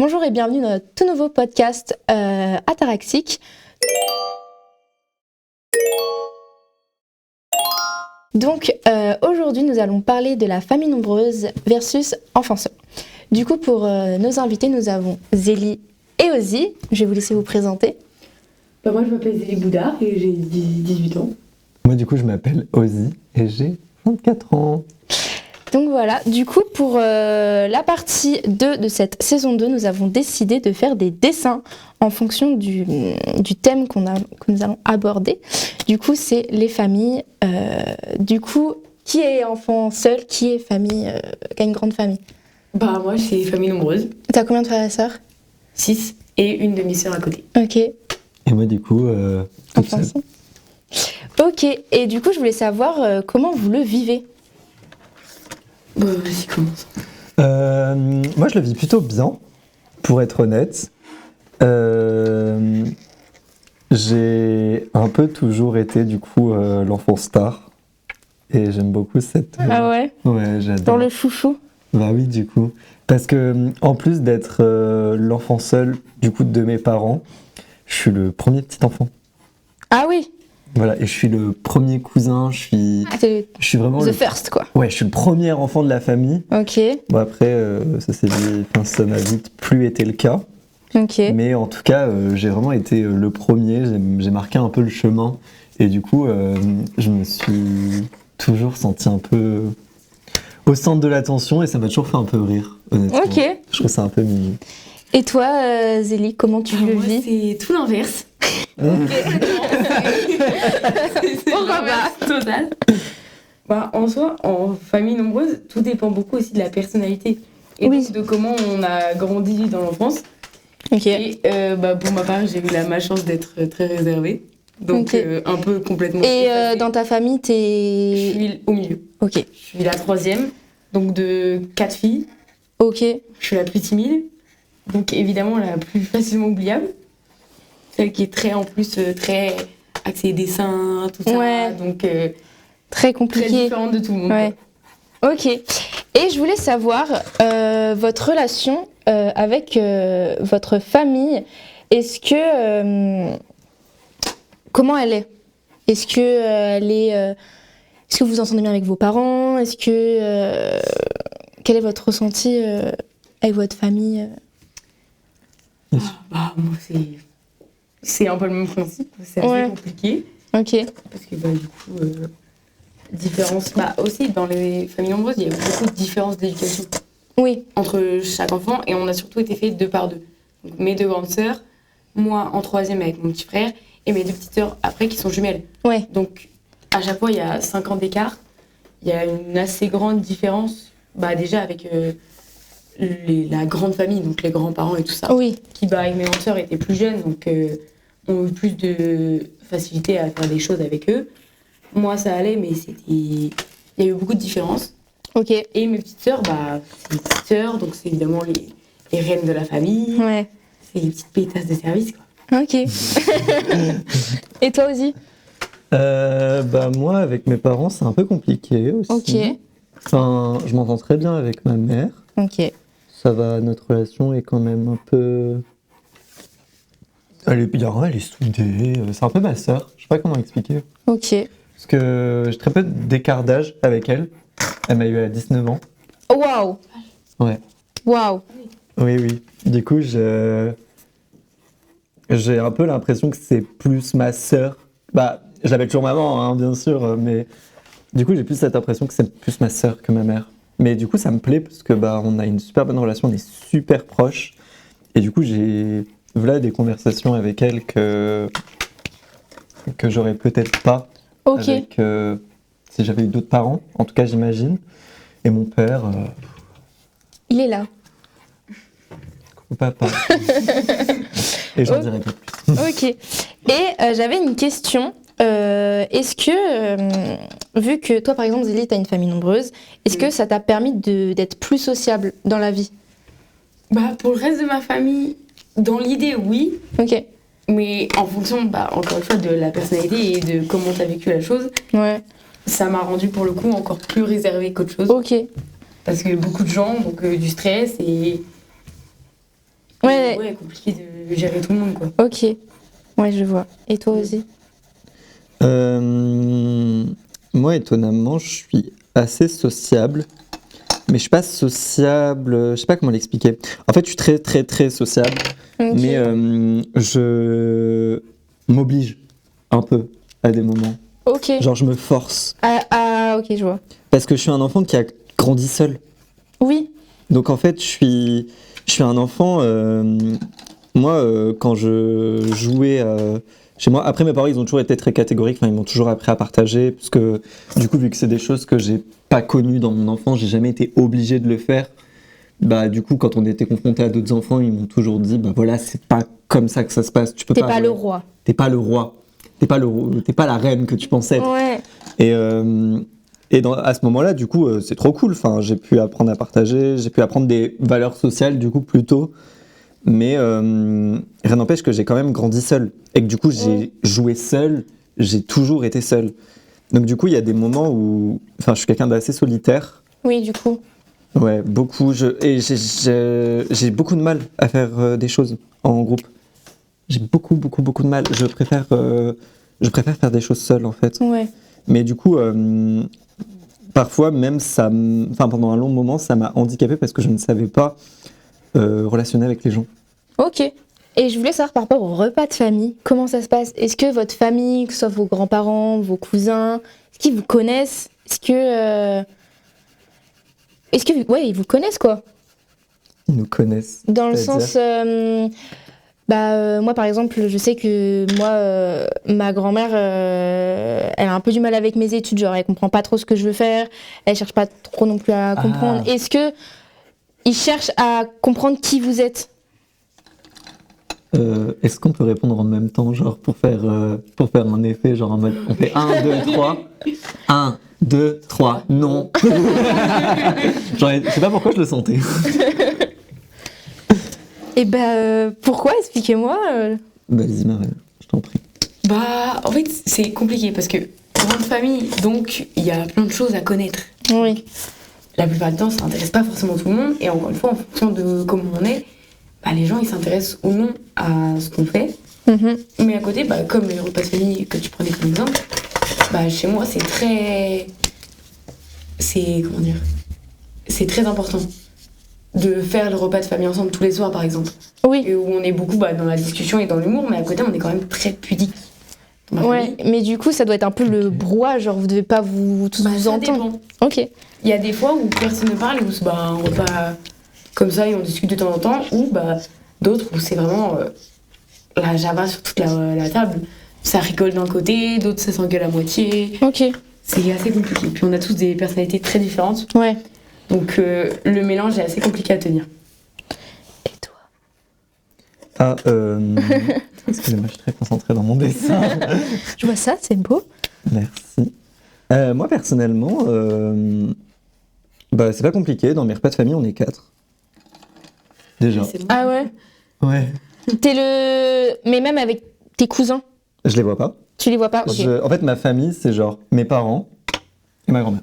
Bonjour et bienvenue dans notre tout nouveau podcast Ataraxique. Donc aujourd'hui nous allons parler de la famille nombreuse versus enfant seul. Du coup pour nos invités nous avons Zélie et Ozzy. Je vais vous laisser vous présenter. Moi je m'appelle Zélie Boudard et j'ai 18 ans. Moi du coup je m'appelle Ozzy et j'ai 24 ans. Donc voilà, du coup pour la partie 2 de cette saison 2, nous avons décidé de faire des dessins en fonction du thème que nous allons aborder. Du coup c'est les familles. Du coup, qui est enfant seul, qui est famille, qui a une grande famille? Moi c'est famille nombreuse. T'as combien de frères et sœurs? 6 et une demi-sœur à côté. Ok. Et moi du coup, Enfant seul. Ok, et du coup je voulais savoir comment vous le vivez. Vas-y, commence. moi je le vis plutôt bien, pour être honnête. J'ai un peu toujours été du coup l'enfant star. Et j'aime beaucoup cette... Ah ouais? Ouais, j'adore. Dans le chouchou? Bah oui, du coup. Parce que en plus d'être l'enfant seul du coup de mes parents, je suis le premier petit enfant. Ah oui? Voilà, et je suis le premier cousin, je suis vraiment The first quoi. Ouais, je suis le premier enfant de la famille. Ok. Bon après, ça m'a vite plus été le cas. Ok. Mais en tout cas, j'ai vraiment été le premier, j'ai marqué un peu le chemin. Et du coup, je me suis toujours senti un peu au centre de l'attention et ça m'a toujours fait un peu rire, honnêtement. Ok. Je trouve ça un peu mignon. Et toi, Zélie, comment tu le Moi vis? c'est tout l'inverse. C'est l'inverse total. En soi, en famille nombreuse, tout dépend beaucoup aussi de la personnalité. Et Oui. donc de comment on a grandi dans l'enfance. Ok. Et pour ma part, j'ai eu la malchance d'être très réservée. Donc Ok. un peu complètement... Et effacée. dans ta famille, Je t'es... suis au milieu. Ok. Je suis la troisième, donc de 4 filles. Ok. Je suis la plus timide, donc évidemment la plus facilement oubliable. Celle qui est très très axée dessin, tout ça. Ouais. Donc Très très compliqué. différente de tout le monde. Ouais. Ok. Et je voulais savoir votre relation avec votre famille. Est-ce que... comment elle est? Est-ce que elle est... est-ce que vous vous entendez bien avec vos parents? Est-ce que... quel est votre ressenti avec votre famille? Moi c'est un peu le même principe, c'est assez Ouais. compliqué. Ok. Parce que du coup, différence... aussi dans les familles nombreuses, il y a beaucoup de différences d'éducation Oui. entre chaque enfant et on a surtout été fait 2 par 2. Donc mes 2 grandes sœurs, moi en 3e avec mon petit frère et mes 2 petites sœurs après qui sont jumelles. Ouais. Donc à chaque fois il y a 5 ans d'écart, il y a une assez grande différence déjà avec la grande famille, donc les grands-parents et tout ça, Oui. qui avec mes grandes sœurs étaient plus jeunes donc ont eu plus de facilité à faire des choses avec eux. Moi ça allait mais il y a eu beaucoup de différences. Ok. Et mes petites sœurs, c'est les petites sœurs, donc c'est évidemment les reines de la famille. Ouais. C'est les petites pétasses de service, quoi. Ok. Et toi aussi? Moi, avec mes parents, c'est un peu compliqué aussi. Ok. Enfin, je m'entends très bien avec ma mère. Ok. Ça va, notre relation est quand même un peu... Elle est soudée. C'est un peu ma sœur. Je sais pas comment expliquer. Ok. Parce que j'ai très peu d'écart d'âge avec elle. Elle m'a eu à 19 ans. Waouh. Ouais. Waouh. Oui. Du coup, j'ai un peu l'impression que c'est plus ma sœur. Je l'appelle toujours maman, hein, bien sûr, mais du coup, j'ai plus cette impression que c'est plus ma sœur que ma mère. Mais du coup, ça me plaît parce que on a une super bonne relation, on est super proches. Et du coup, j'ai des conversations avec elle que j'aurais peut-être pas Ok. avec si j'avais eu d'autres parents. En tout cas, j'imagine. Et mon père, Il est là. papa. Et j'en dirai pas plus. Ok. Et j'avais une question. Est-ce que, vu que toi, par exemple, Zélie, t'as une famille nombreuse, est-ce que ça t'a permis d'être plus sociable dans la vie? Pour le reste de ma famille, dans l'idée, oui. Ok. Mais en fonction, encore une fois, de la personnalité et de comment t'as vécu la chose, Ouais. ça m'a rendu pour le coup encore plus réservée qu'autre chose. Ok. Parce que beaucoup de gens, donc du stress et Ouais. Ouais, compliqué de gérer tout le monde, quoi. Ok. Ouais, je vois. Et toi aussi? Moi, étonnamment, je suis assez sociable. Mais je suis pas sociable, je sais pas comment l'expliquer. En fait, je suis très très très sociable, Ok. mais je m'oblige un peu à des moments. Ok. Genre, je me force. Ok, je vois. Parce que je suis un enfant qui a grandi seul. Oui. Donc en fait, je suis un enfant. Moi, quand je jouais chez moi, après mes parents, ils ont toujours été très catégoriques. Enfin, ils m'ont toujours appris à partager, parce que du coup, vu que c'est des choses que j'ai pas connues dans mon enfance, j'ai jamais été obligé de le faire. Bah, du coup, quand on était confronté à d'autres enfants, ils m'ont toujours dit, bah voilà, c'est pas comme ça que ça se passe. Tu peux T'es pas. pas le roi. T'es pas le roi. T'es pas la reine que tu pensais être. Ouais. Et, à ce moment-là, du coup, c'est trop cool. Enfin, j'ai pu apprendre à partager, j'ai pu apprendre des valeurs sociales, du coup, plus tôt. Mais rien n'empêche que j'ai quand même grandi seul. Et que du coup, j'ai joué seul, j'ai toujours été seul. Donc du coup, il y a des moments où... Enfin, je suis quelqu'un d'assez solitaire. Oui, du coup. Ouais, beaucoup. Et j'ai beaucoup de mal à faire des choses en groupe. J'ai beaucoup de mal. Je préfère faire des choses seul, en fait. Ouais. Mais du coup, parfois même, enfin, pendant un long moment, ça m'a handicapé parce que je ne savais pas relationner avec les gens. Ok. Et je voulais savoir par rapport au repas de famille, comment ça se passe? Est-ce que votre famille, que ce soit vos grands-parents, vos cousins, est-ce qu'ils vous connaissent? Ouais, ils vous connaissent quoi? Ils nous connaissent. Dans le C'est-à-dire sens, moi par exemple, je sais que moi, ma grand-mère, elle a un peu du mal avec mes études, genre elle comprend pas trop ce que je veux faire, elle cherche pas trop non plus à comprendre. Est-ce que ils cherchent à comprendre qui vous êtes? Est-ce qu'on peut répondre en même temps, genre pour faire un effet, genre en mode on fait 1, 2, 3. 1, 2, 3, non. Genre, je sais pas pourquoi je le sentais. Et pourquoi? Expliquez-moi. Bah, vas-y, Marielle, je t'en prie. Bah, en fait, c'est compliqué parce que grande famille, donc il y a plein de choses à connaître. Oui. La plupart du temps, ça n'intéresse pas forcément tout le monde. Et encore une fois, en fonction de comment on est, bah, les gens ils s'intéressent ou non à ce qu'on fait. Mhm. Mais à côté, bah, comme les repas de famille que tu prenais comme exemple, bah, chez moi c'est très. Comment dire? C'est très important de faire le repas de famille ensemble tous les soirs par exemple. Oui. Et où on est beaucoup dans la discussion et dans l'humour, mais à côté on est quand même très pudique. Dans ma Ouais, famille. mais du coup, ça doit être un peu le brouhaha, genre vous devez pas vous tous vous Ça entendre. dépend. Ok. Il y a des fois où personne ne parle, où c'est un repas comme ça et on discute de temps en temps, ou d'autres où c'est vraiment la java sur toute la table. Ça rigole d'un côté, d'autres ça s'engueule à moitié. Ok. C'est assez compliqué. Puis on a tous des personnalités très différentes, Ouais. donc le mélange est assez compliqué à tenir. Et toi? Ah, excusez-moi, je suis très concentré dans mon dessin. Je vois ça, c'est beau. Merci. Moi, personnellement, bah, c'est pas compliqué. Dans mes repas de famille, on est 4. Déjà. C'est bon. Ah ouais. Ouais. Mais même avec tes cousins, Je les vois pas. tu les vois pas? Ok. En fait, ma famille, c'est genre mes parents et ma grand-mère.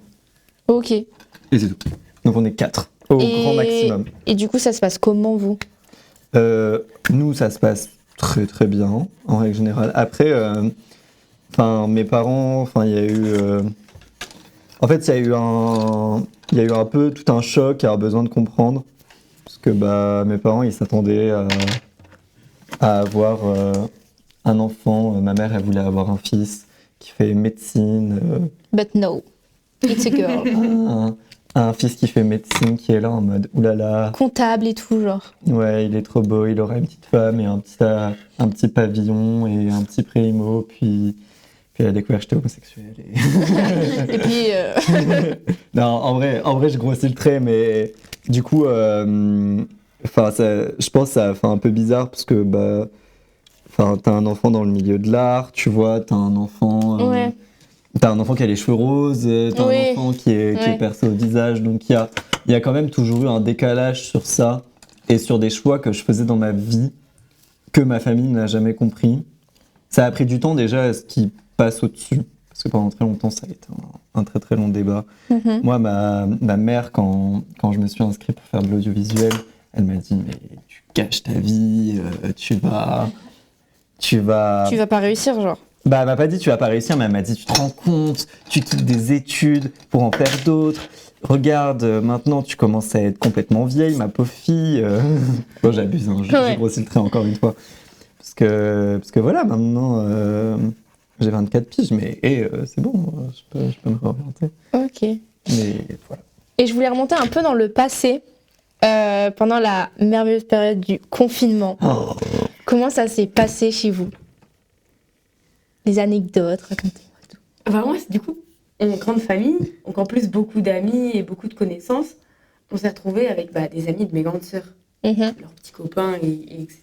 Ok. Et c'est tout. Donc on est 4 au grand maximum. Et du coup, ça se passe comment, vous? Nous, ça se passe très très bien, en règle générale. Après, mes parents, il y a eu... En fait, il y a eu un peu tout un choc à avoir besoin de comprendre. Parce que mes parents, ils s'attendaient à avoir un enfant. Ma mère, elle voulait avoir un fils qui fait médecine. But no, it's a girl. Un fils qui fait médecine qui est là en mode oulala. Comptable et tout, genre. Ouais, il est trop beau, il aura une petite femme et un petit pavillon et un petit primo, puis elle a découvert que j'étais homosexuel. Et puis, Non, en vrai, je grossis le trait, mais du coup, je pense que ça fait un peu bizarre parce que t'as un enfant dans le milieu de l'art, tu vois, t'as un enfant. ouais. T'as un enfant qui a les cheveux roses, t'as Oui. un enfant qui est Ouais. percé au visage, donc il y a quand même toujours eu un décalage sur ça et sur des choix que je faisais dans ma vie que ma famille n'a jamais compris. Ça a pris du temps déjà à ce qui passe au-dessus, parce que pendant très longtemps ça a été un très très long débat. Mhm. Moi, ma mère, quand je me suis inscrit pour faire de l'audiovisuel, elle m'a dit « mais tu gâches ta vie, tu vas. Tu vas pas réussir, genre. Bah, elle m'a pas dit tu vas pas réussir, mais elle m'a dit tu te rends compte, tu quittes des études pour en faire d'autres. Regarde, maintenant tu commences à être complètement vieille, ma pauvre fille. Bon, j'abuse, hein, j'ai grossi le trait encore une fois. Parce que voilà, maintenant j'ai 24 piges, mais c'est bon, je peux me réorienter. Ok. Mais voilà. Et je voulais remonter un peu dans le passé, pendant la merveilleuse période du confinement. Oh. Comment ça s'est passé chez vous? Les anecdotes, racontez-moi tout. Bah moi, du coup, on est une grande famille, donc en plus beaucoup d'amis et beaucoup de connaissances. On s'est retrouvés avec des amis de mes grandes sœurs, leurs petits copains, et etc.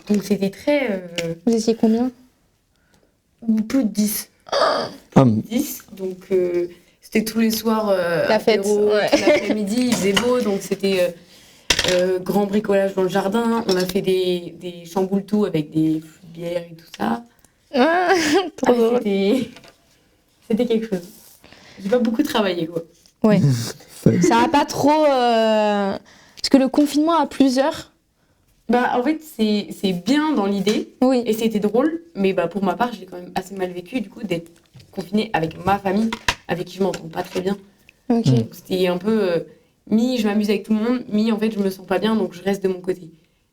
Donc c'était très... Vous étiez combien? Plus de 10. 10, donc c'était tous les soirs la fête, apéro, l'après-midi, il faisait beau, donc c'était grand bricolage dans le jardin. On a fait des chamboule-tout avec des bières et tout ça. Ah, trop drôle. C'était quelque chose. J'ai pas beaucoup travaillé, quoi. Ouais. Ça va pas trop... Parce que le confinement à plusieurs... En fait, c'est bien dans l'idée, Oui. et c'était drôle, mais pour ma part, j'ai quand même assez mal vécu, du coup, d'être confinée avec ma famille, avec qui je m'entends pas très bien. Ok. Donc, c'était un peu... je m'amuse avec tout le monde, en fait, je me sens pas bien, donc je reste de mon côté.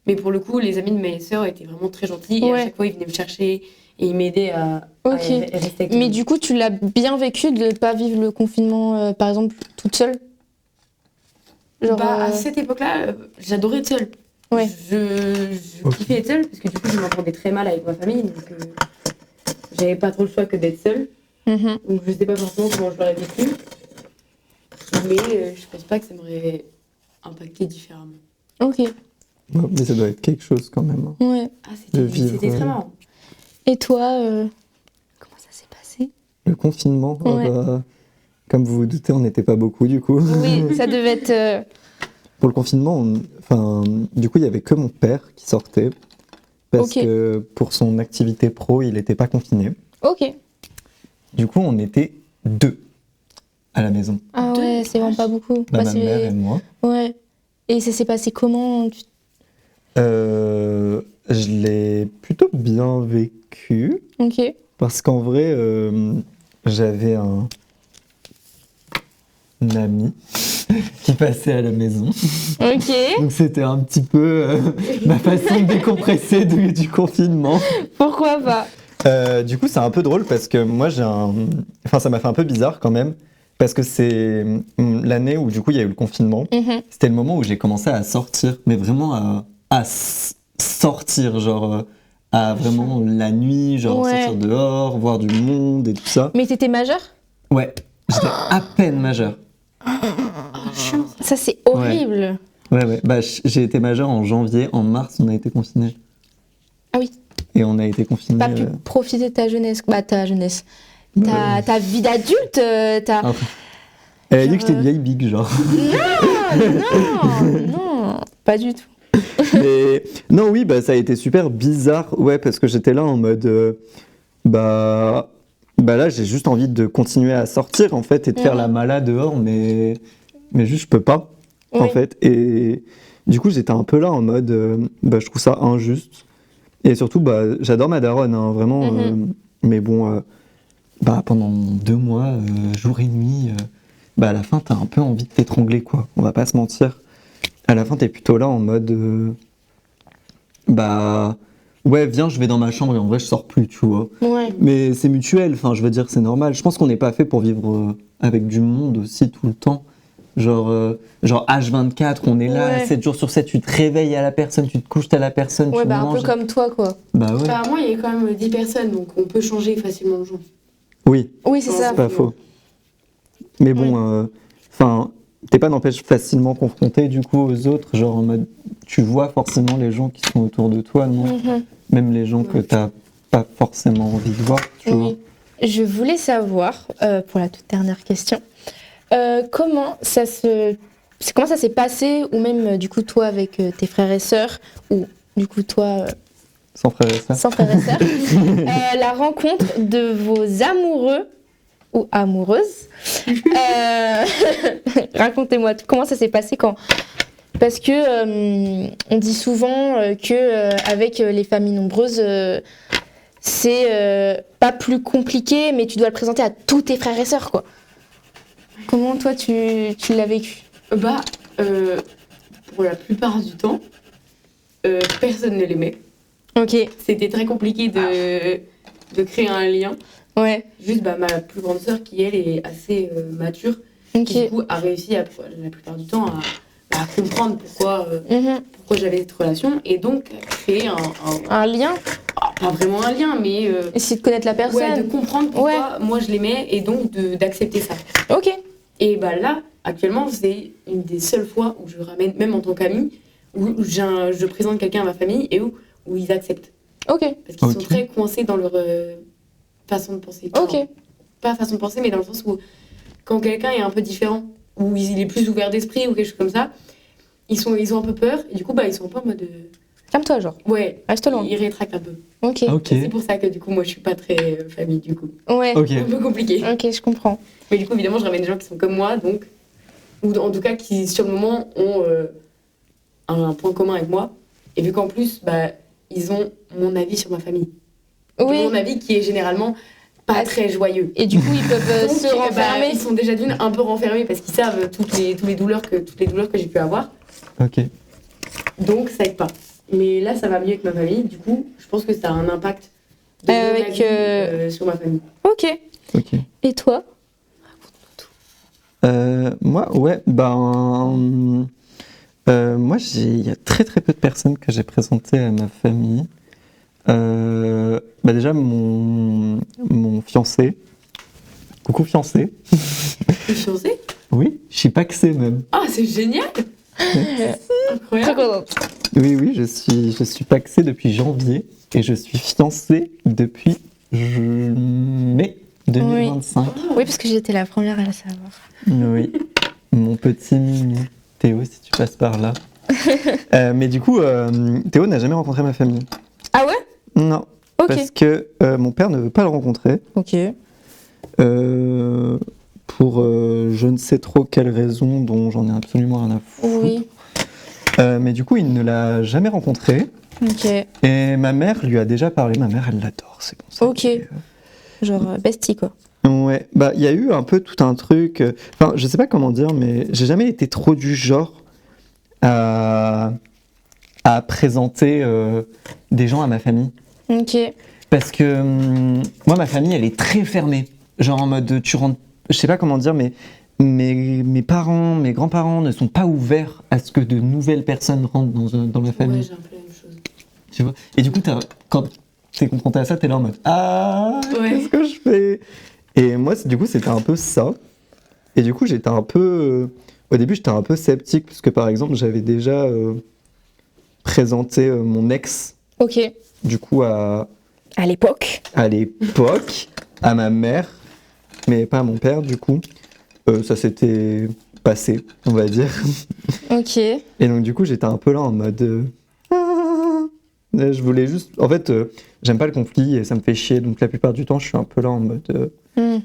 Mais pour le coup, les amis de mes sœurs étaient vraiment très gentils, et à chaque fois, ils venaient me chercher, et ils m'aidaient à rester avec tout le monde. Du coup, tu l'as bien vécu de ne pas vivre le confinement, par exemple, toute seule? Genre, À cette époque-là, j'adorais être seule. Ouais. Je kiffais être seule, parce que du coup, je m'entendais très mal avec ma famille, donc j'avais pas trop le choix que d'être seule. Donc je sais pas forcément comment je l'aurais vécu, mais je pense pas que ça m'aurait impacté différemment. Ok. Ouais, mais ça doit être quelque chose quand même. Hein. Ouais. C'était très marrant. Et toi, comment ça s'est passé? Le confinement, Ouais. comme vous vous doutez, on n'était pas beaucoup du coup. Oui, ça devait être... Pour le confinement, du coup, il y avait que mon père qui sortait parce que pour son activité pro, il n'était pas confiné. Ok. Du coup, on était 2 à la maison. Ah ouais, c'est vraiment pas beaucoup. Ma mère et moi. Ouais. Et ça s'est passé comment? Je l'ai plutôt bien vécu Ok. parce qu'en vrai, j'avais un ami qui passait à la maison. Ok. Donc c'était un petit peu ma façon de décompresser du confinement. Pourquoi pas? Du coup, c'est un peu drôle parce que moi, ça m'a fait un peu bizarre quand même. Parce que c'est l'année où, du coup, il y a eu le confinement. C'était le moment où j'ai commencé à sortir, mais vraiment à sortir, genre à vraiment la nuit, genre sortir dehors, voir du monde et tout ça. Mais t'étais majeur? Ouais, j'étais à peine majeur. Ça, c'est horrible. Ouais. J'ai été majeur en janvier, en mars, on a été confinés. Ah oui. Et on a été confinés. Pas pu profiter de ta jeunesse. Ta jeunesse. Ta vie d'adulte. Elle a dit que j'étais une vieille big, genre. Non, pas du tout. Mais non, oui, ça a été super bizarre, ouais, parce que j'étais là en mode, là, j'ai juste envie de continuer à sortir, en fait, et de faire la malade dehors, mais juste, je peux pas, en fait. Et du coup, j'étais un peu là en mode, je trouve ça injuste. Et surtout, j'adore ma daronne, hein, vraiment, mais bon, pendant 2 mois, jour et nuit, à la fin, t'as un peu envie de t'étrangler, quoi, on va pas se mentir. À la fin, t'es plutôt là en mode... ouais, viens, je vais dans ma chambre et en vrai, je sors plus, tu vois. Ouais. Mais c'est mutuel, enfin, je veux dire, c'est normal. Je pense qu'on n'est pas fait pour vivre avec du monde aussi tout le temps. Genre H24, on est là, 7 jours sur 7, tu te réveilles à la personne, tu te couches à la personne, tu un manges. peu comme toi, quoi. Bah ouais. Moi, il y a quand même 10 personnes, donc on peut changer facilement le jour. Oui, c'est ça. c'est pas faux. Mais bon, t'es pas n'empêche facilement confronté du coup aux autres, genre en mode tu vois forcément les gens qui sont autour de toi, non? Même les gens que t'as pas forcément envie de voir, tu vois. Je voulais savoir, pour la toute dernière question, comment ça s'est passé, ou même du coup toi avec tes frères et sœurs, ou du coup toi sans frères et sœurs, la rencontre de vos amoureux ou amoureuses. Racontez-moi comment ça s'est passé quand Parce que on dit souvent que avec les familles nombreuses, c'est pas plus compliqué, mais tu dois le présenter à tous tes frères et sœurs, quoi. Comment toi tu l'as vécu? Bah, pour la plupart du temps, personne ne l'aimait. Ok, C'était très compliqué de créer un lien. ouais, Juste ma plus grande sœur qui, elle, est assez mature, ok. qui du coup a réussi la plupart du temps à comprendre pourquoi Mhm. j'avais cette relation et donc créer Un lien? pas vraiment un lien, mais Essayer de connaître la ouais, personne. de comprendre pourquoi moi je l'aimais et donc d'accepter ça. Ok, Et bah là, actuellement, c'est une des seules fois où je ramène, même en tant qu'amie, où je présente quelqu'un à ma famille et où ils acceptent. ok, Parce qu'ils sont Ok. très coincés dans leur façon de penser. ok. Enfin, pas façon de penser, mais dans le sens où quand quelqu'un est un peu différent, ou il est plus ouvert d'esprit ou quelque chose comme ça, ils ont un peu peur et du coup, ils sont un peu en mode. Calme-toi, genre. Ouais, Reste loin. ils rétractent un peu. Ok. Ok. Et c'est pour ça que du coup, moi je suis pas très famille du coup. Ouais. Ok. C'est un peu compliqué. Ok, je comprends. Mais du coup, évidemment, je ramène des gens qui sont comme moi, donc, ou en tout cas qui sur le moment ont un point commun avec moi. Et vu qu'en plus, ils ont mon avis sur ma famille. Oui. Mon avis qui est généralement pas très joyeux. Et du coup, ils peuvent Donc, se renfermer. ils sont déjà d'une un peu renfermés parce qu'ils savent toutes les douleurs que j'ai pu avoir. Ok. Donc ça aide pas. Mais là, ça va mieux avec ma famille. Du coup, je pense que ça a un impact de mon Avec, avis, sur ma famille. Ok. Ok. Et toi? Moi, ouais, moi, il y a très très peu de personnes que j'ai présentées à ma famille. Déjà, mon fiancé. Coucou fiancé. Tu es fiancée? Oui, je suis paxé même. Ah, c'est génial! Très Incroyable! contente. Oui, oui, je suis paxé depuis janvier et je suis fiancé depuis mai 2025. Oui, parce que j'étais la première à le savoir. Oui, mon petit Mimi. Théo, si tu passes par là. Mais du coup, Théo n'a jamais rencontré ma famille. Ah ouais? Non, Ok. parce que mon père ne veut pas le rencontrer. Ok. Pour je ne sais trop quelle raison dont j'en ai absolument rien à foutre. Oui. Mais du coup, il ne l'a jamais rencontré. Ok. Et ma mère lui a déjà parlé. Ma mère, elle l'adore, c'est pour ça. Ok. que- Genre bestie, quoi. Ouais, il y a eu un peu tout un truc. Enfin, je sais pas comment dire, mais j'ai jamais été trop du genre à présenter des gens à ma famille. Ok. Parce que moi, ma famille, elle est très fermée. Genre en mode, tu rentres. Je sais pas comment dire, mais mes parents, mes grands-parents ne sont pas ouverts à ce que de nouvelles personnes rentrent dans ma Ouais, famille. j'ai un peu la même chose. Tu vois. Et du coup, quand t'es confronté à ça, t'es là en mode ah, Ouais. qu'est-ce que je fais? Et moi, du coup, c'était un peu ça. Et du coup, j'étais un peu. Au début, j'étais un peu sceptique, parce que par exemple, j'avais déjà présenté mon ex, Ok. du coup, à l'époque. l'époque, à ma mère, mais pas à mon père, du coup. Ça s'était passé, on va dire. Ok. Et donc, du coup, j'étais un peu là en mode. Je voulais juste. En fait, j'aime pas le conflit et ça me fait chier. Donc, la plupart du temps, je suis un peu là en mode. Hmm.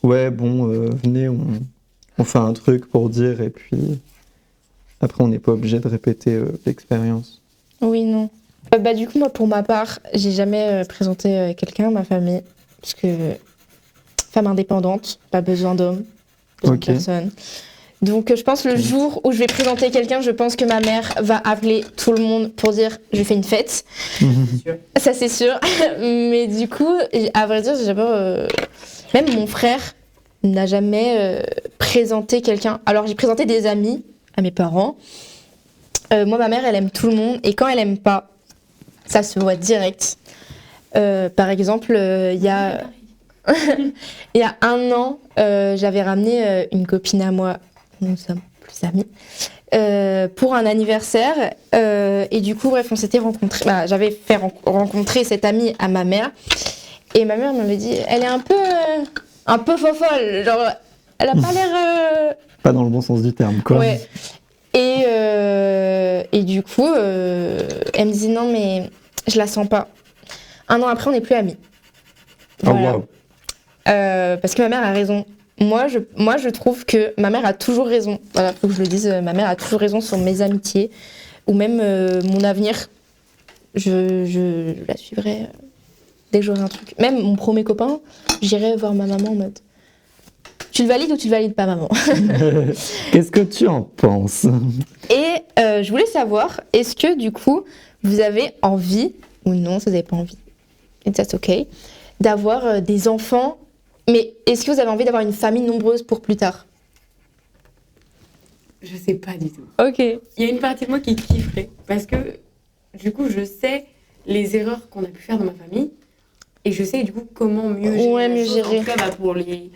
Ouais, bon, venez, on fait un truc pour dire. Et puis. Après, on n'est pas obligé de répéter l'expérience. Oui, non. Du coup, moi, pour ma part, j'ai jamais présenté quelqu'un à ma famille. Parce que femme indépendante, pas besoin d'homme, besoin Ok. de personne. Donc, je pense le jour où je vais présenter quelqu'un, je pense que ma mère va appeler tout le monde pour dire je fais une fête. C'est sûr. Ça, c'est sûr. Mais du coup, à vrai dire, j'ai jamais. Même mon frère n'a jamais présenté quelqu'un. Alors, j'ai présenté des amis à mes parents. Moi, ma mère, elle aime tout le monde. Et quand elle aime pas, ça se voit direct. Par exemple, il y a 1 an, j'avais ramené une copine à moi. Nous sommes plus amis. Pour un anniversaire. Et du coup, bref, on s'était rencontrés. J'avais fait rencontrer cette amie à ma mère. Et ma mère m'avait dit, elle est un peu fofolle. Genre, elle a pas l'air... Pas dans le bon sens du terme, quoi. Ouais. Et du coup, elle me dit, non, mais je la sens pas. 1 an après, on n'est plus amis. Oh, Voilà. wow. Parce que ma mère a raison. moi, je trouve que ma mère a toujours raison. Voilà, faut que je le dise, ma mère a toujours raison sur mes amitiés ou même mon avenir. Je la suivrai dès que j'aurai un truc. Même mon premier copain, j'irai voir ma maman en mode tu le valides ou tu le valides pas, maman? Qu'est-ce que tu en penses? Et je voulais savoir, est-ce que du coup, vous avez envie, ou non, si vous n'avez pas envie, et that's okay, d'avoir des enfants, mais est-ce que vous avez envie d'avoir une famille nombreuse pour plus tard? Je sais pas du tout. Ok. Il y a une partie de moi qui kifferait parce que du coup je sais les erreurs qu'on a pu faire dans ma famille et je sais du coup comment mieux gérer Ouais, la mieux chose. gérer. En tout cas pour les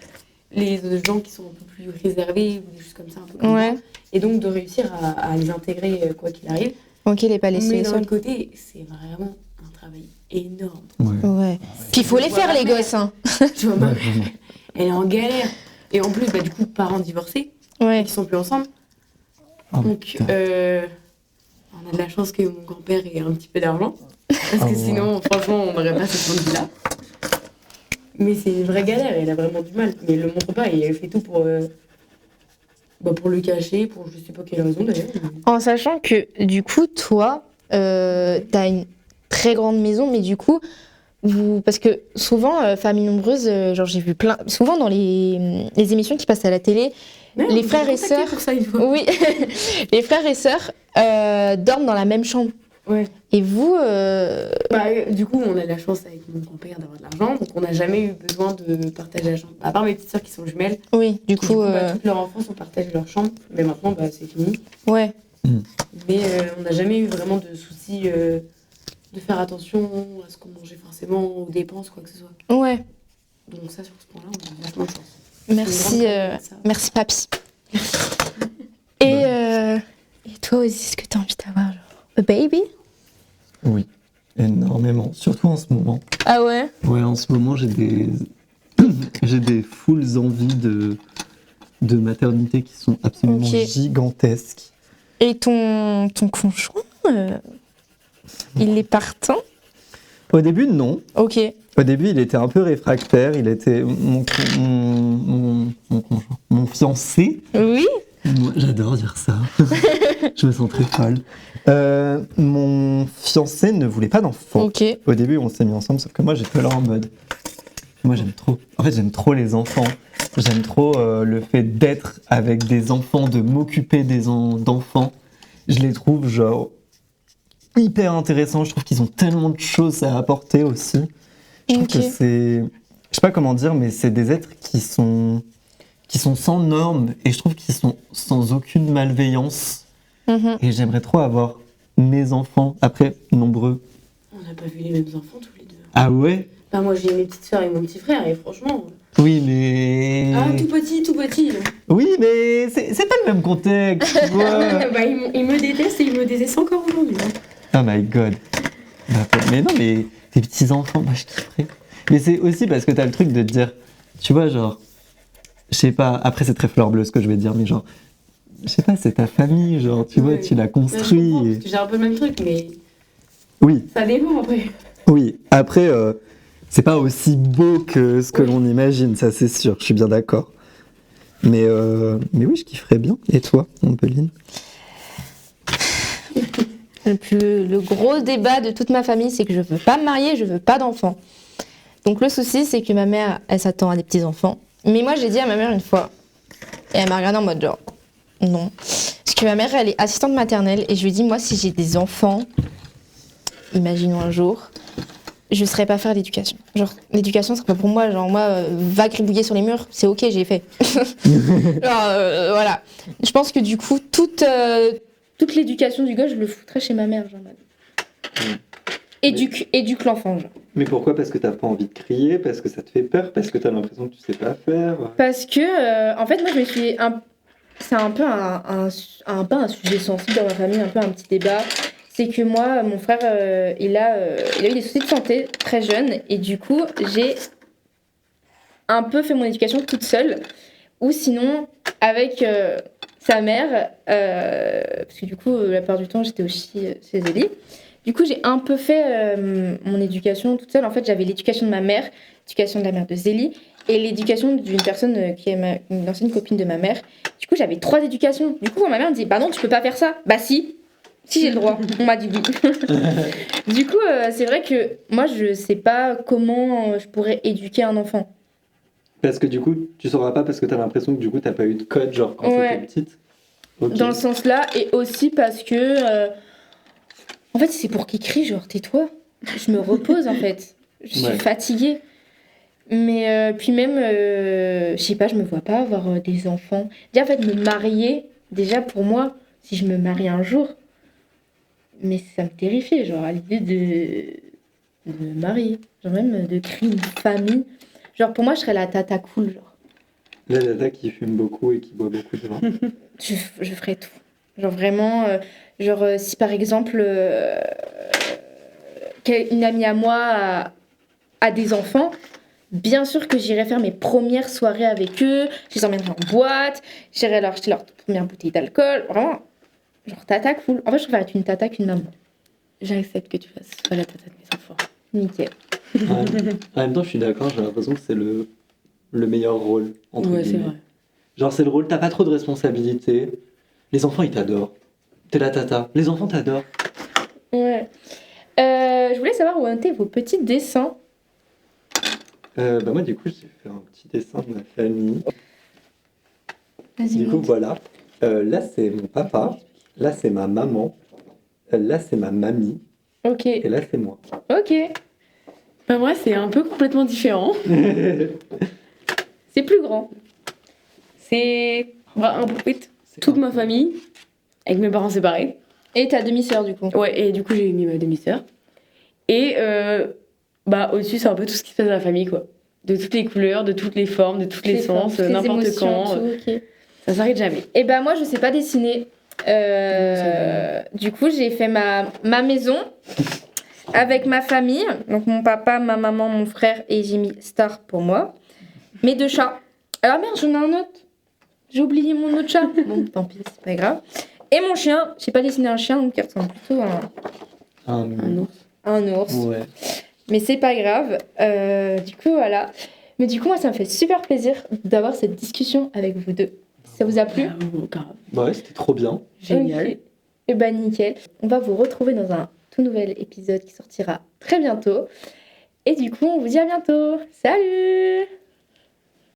gens qui sont un peu plus réservés ou des choses comme ça, un peu comme Ouais. moi. Et donc de réussir à les intégrer quoi qu'il arrive. Ok, les pas Mais laissés d'un seuls. autre côté, c'est vraiment un travail énorme. Ouais. Ouais. Puis il faut Je les vois faire, ma les mère. gosses, hein. Tu vois, ma Ouais, mère, vraiment. elle est en galère. Et en plus, bah, du coup, parents divorcés, Ouais. qui sont plus ensemble. Oh, Donc, putain. on a de la chance que mon grand-père ait un petit peu d'argent. Parce que Oh, sinon, franchement, on n'aurait pas ce point de vue-là. Mais c'est une vraie galère, elle a vraiment du mal. Mais elle le montre pas et elle fait tout pour le cacher, pour je sais pas quelle raison d'ailleurs. En sachant que, du coup, toi, t'as une très grande maison, mais du coup, parce que souvent, famille nombreuse, genre j'ai vu plein, souvent dans les émissions qui passent à la télé, Ouais, Les on frères m'a et contacté sœurs. pour ça une fois. oui, les frères et sœurs dorment dans la même chambre. Ouais. Et vous, Du coup, on a de la chance avec mon grand-père d'avoir de l'argent, donc on n'a jamais eu besoin de partager la chambre. À part mes petites sœurs qui sont jumelles, oui, du qui, coup, toute leur enfance ont partagé leur chambre, mais maintenant c'est fini. ouais, Mais on n'a jamais eu vraiment de soucis de faire attention à ce qu'on mangeait forcément, aux dépenses, quoi que ce soit. ouais. Donc ça, sur ce point-là, on a vachement de chance. Merci, C'est une grande famille, ça. merci papy. Et toi aussi, est-ce que t'as envie d'avoir genre a baby? Oui, énormément. Surtout en ce moment. Ah ouais? Ouais, en ce moment, j'ai des foules envies de maternité qui sont absolument Ok. gigantesques. Et ton conjoint, il est partant? Au début, non. Ok. Au début, il était un peu réfractaire. Il était mon fiancé. Oui? Moi, j'adore dire ça. Je me sens très folle. Mon fiancé ne voulait pas d'enfant. Ok. Au début, on s'est mis ensemble, sauf que moi, j'étais là en mode. Moi, j'aime trop. En fait, j'aime trop les enfants. J'aime trop le fait d'être avec des enfants, de m'occuper d'enfants. Je les trouve, genre, hyper intéressants. Je trouve qu'ils ont tellement de choses à apporter aussi. Je trouve Ok. que c'est. Je sais pas comment dire, mais c'est des êtres qui sont sans normes et je trouve qu'ils sont sans aucune malveillance. Mhm. Et j'aimerais trop avoir mes enfants, après, nombreux. On n'a pas vu les mêmes enfants tous les deux. Ah ouais? Enfin, moi, j'ai mes petites sœurs et mon petit frère, et franchement... Oui, mais. Ah, tout petit, tout petit. Oui, mais c'est pas le même contexte, tu vois. Ils me détestent et ils me détestent encore aujourd'hui. Oh my god. Mais non, mais tes petits-enfants, moi je kifferais. Mais c'est aussi parce que t'as le truc de te dire, tu vois, genre, je sais pas, après c'est très fleur bleue ce que je vais dire, mais genre, je sais pas, c'est ta famille, genre, tu vois, Ouais. tu l'as Je comprends, construit. parce que j'ai un peu le même truc, mais Oui, ça dépend après. oui. Après, c'est pas aussi beau que ce que l'on imagine, ça c'est sûr, je suis bien d'accord. Mais oui, je kifferais bien. Et toi, Ompeline? Le gros débat de toute ma famille, c'est que je veux pas me marier, je veux pas d'enfants. Donc le souci, c'est que ma mère, elle s'attend à des petits-enfants. Mais moi, j'ai dit à ma mère une fois, et elle m'a regardé en mode genre, non. Parce que ma mère, elle est assistante maternelle, et je lui ai dit, moi, si j'ai des enfants, imaginons un jour, je ne saurais pas faire l'éducation. Genre, l'éducation, c'est pas pour moi. Genre, moi, va gribouiller sur les murs, c'est ok, j'ai fait. Genre, voilà. Je pense que du coup, toute l'éducation du gosse, je le foutrais chez ma mère. Genre, éduque l'enfant, genre. Mais pourquoi? Parce que t'as pas envie de crier? Parce que ça te fait peur? Parce que t'as l'impression que tu sais pas faire? Parce que, en fait, moi, je me suis. C'est un peu pas un sujet sensible dans ma famille, un peu un petit débat. C'est que moi, mon frère, il a eu des soucis de santé très jeune. Et du coup, j'ai un peu fait mon éducation toute seule. Ou sinon, avec sa mère. Parce que du coup, la plupart du temps, j'étais aussi chez Zélie. Du coup, j'ai un peu fait mon éducation toute seule. En fait, j'avais l'éducation de ma mère, l'éducation de la mère de Zélie. et l'éducation d'une personne qui est une ancienne copine de ma mère. Du coup, j'avais 3 éducations. Du coup, quand ma mère me dit, bah non, tu peux pas faire ça. Bah si, si j'ai le droit. On m'a dit oui. Du coup, c'est vrai que moi, je sais pas comment je pourrais éduquer un enfant. Parce que du coup, tu sauras pas parce que t'as l'impression que du coup, t'as pas eu de code, genre quand Ouais. t'étais petite. Ok. Dans le sens là, et aussi parce que, en fait, c'est pour qu'il crie, genre, tais-toi. Je me repose, en fait. Je suis Ouais. fatiguée. Mais puis même, je sais pas, je me vois pas avoir des enfants. Déjà, en fait, me marier, déjà pour moi, si je me marie un jour, mais ça me terrifie, genre, à l'idée de me marier. Genre, même de créer une famille. Genre, pour moi, je serais la tata cool, genre. La tata qui fume beaucoup et qui boit beaucoup de vin. Je ferais tout. Genre, vraiment, si par exemple, une amie à moi a des enfants, bien sûr que j'irai faire mes premières soirées avec eux, je les emmènerai en boîte, j'irai leur acheter leur toute première bouteille d'alcool, vraiment, genre tata cool. En fait, je préfère être une tata qu'une maman. J'accepte que tu fasses pas la tata de mes enfants. Nickel. En même temps, je suis d'accord, j'ai l'impression que c'est le meilleur rôle, entre Ouais, c'est guillemets. vrai. Genre, c'est le rôle, t'as pas trop de responsabilités. Les enfants, ils t'adorent. T'es la tata. Les enfants t'adorent. Ouais. Je voulais savoir où étaient vos petits dessins. Bah moi, du coup, j'ai fait un petit dessin de ma famille. Vas-y, Du coup, montre. voilà. Là, c'est mon papa. Là, c'est ma maman. Là, c'est ma mamie. Ok. Et là, c'est moi. Ok. Bah, moi, c'est un peu complètement différent. C'est plus grand. C'est un peu toute ma famille, avec mes parents séparés. Et ta demi-sœur, du coup. Ouais, et du coup, j'ai mis ma demi-sœur. Et bah, au-dessus, c'est un peu tout ce qui se passe dans la famille, quoi. De toutes les couleurs, de toutes les formes, de tous les sens, formes, n'importe les émotions, quand. tout, ok. Ça s'arrête jamais. Et ben moi je sais pas dessiner. Du coup j'ai fait ma maison avec ma famille, donc mon papa, ma maman, mon frère et j'ai mis Star pour moi. Mes 2 chats. Ah merde j'en ai un autre. J'ai oublié mon autre chat. Bon tant pis c'est pas grave. Et mon chien. J'ai pas dessiné un chien donc il ressemble plutôt à Un ours. un ours. Ouais. Mais c'est pas grave. Du coup voilà. Mais du coup moi ça me fait super plaisir d'avoir cette discussion avec vous deux. Ça vous a plu? Ah, grave. Bah ouais, c'était trop bien. Génial. Ok. Et bah nickel. On va vous retrouver dans un tout nouvel épisode qui sortira très bientôt. Et du coup, on vous dit à bientôt. Salut!